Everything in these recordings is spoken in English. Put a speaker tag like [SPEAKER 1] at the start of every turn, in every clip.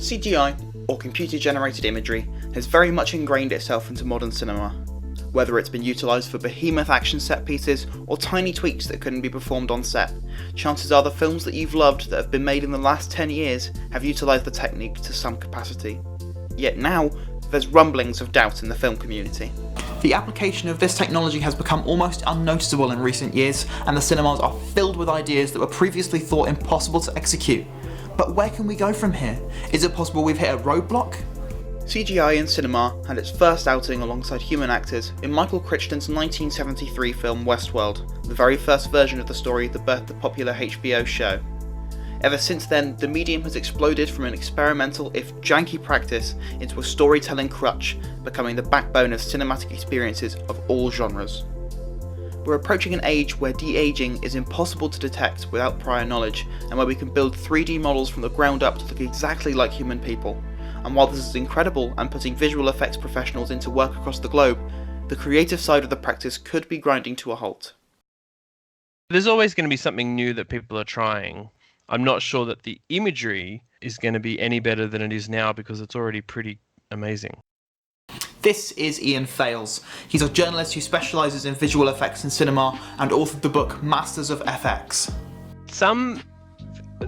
[SPEAKER 1] CGI, or computer-generated imagery, has very much ingrained itself into modern cinema. Whether it's been utilised for behemoth action set pieces or tiny tweaks that couldn't be performed on set, chances are the films that you've loved that have been made in the last 10 years have utilised the technique to some capacity. Yet now, there's rumblings of doubt in the film community.
[SPEAKER 2] The application of this technology has become almost unnoticeable in recent years, and the cinemas are filled with ideas that were previously thought impossible to execute. But where can we go from here? Is it possible we've hit a roadblock?
[SPEAKER 1] CGI in cinema had its first outing alongside human actors in Michael Crichton's 1973 film Westworld, the very first version of the story that birthed the popular HBO show. Ever since then, the medium has exploded from an experimental, if janky practice, into a storytelling crutch, becoming the backbone of cinematic experiences of all genres. We're approaching an age where de-aging is impossible to detect without prior knowledge, and where we can build 3D models from the ground up to look exactly like human people. And while this is incredible and putting visual effects professionals into work across the globe, the creative side of the practice could be grinding to a halt.
[SPEAKER 3] There's always going to be something new that people are trying. I'm not sure that the imagery is going to be any better than it is now because it's already pretty amazing.
[SPEAKER 2] This is Ian Fales. He's a journalist who specialises in visual effects in cinema and authored the book Masters of FX.
[SPEAKER 3] Some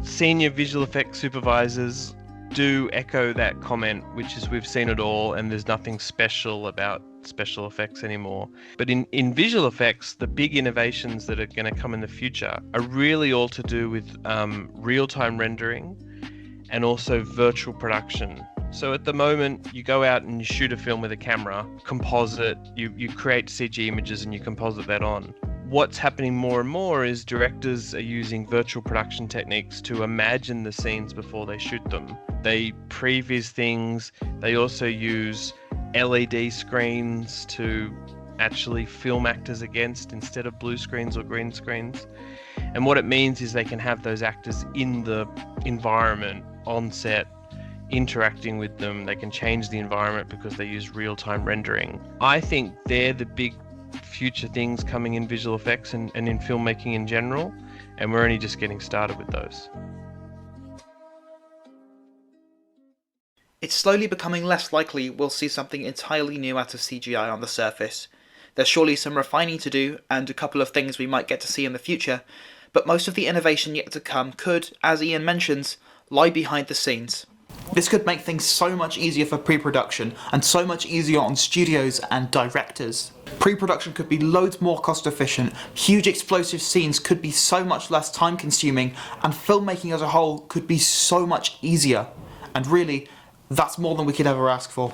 [SPEAKER 3] senior visual effects supervisors do echo that comment, which is we've seen it all and there's nothing special about special effects anymore. But in visual effects, the big innovations that are going to come in the future are really all to do with real-time rendering and also virtual production. So at the moment, you go out and you shoot a film with a camera, composite, you create CG images and you composite that on. What's happening more and more is directors are using virtual production techniques to imagine the scenes before they shoot them. They previs things, they also use LED screens to actually film actors against instead of blue screens or green screens. And what it means is they can have those actors in the environment, on set, interacting with them. They can change the environment because they use real-time rendering. I think they're the big future things coming in visual effects and in filmmaking in general, and we're only just getting started with those.
[SPEAKER 1] It's slowly becoming less likely we'll see something entirely new out of CGI on the surface. There's surely some refining to do, and a couple of things we might get to see in the future, but most of the innovation yet to come could, as Ian mentions, lie behind the scenes.
[SPEAKER 2] This could make things so much easier for pre-production, and so much easier on studios and directors. Pre-production could be loads more cost efficient, huge explosive scenes could be so much less time consuming, and filmmaking as a whole could be so much easier. And really, that's more than we could ever ask for.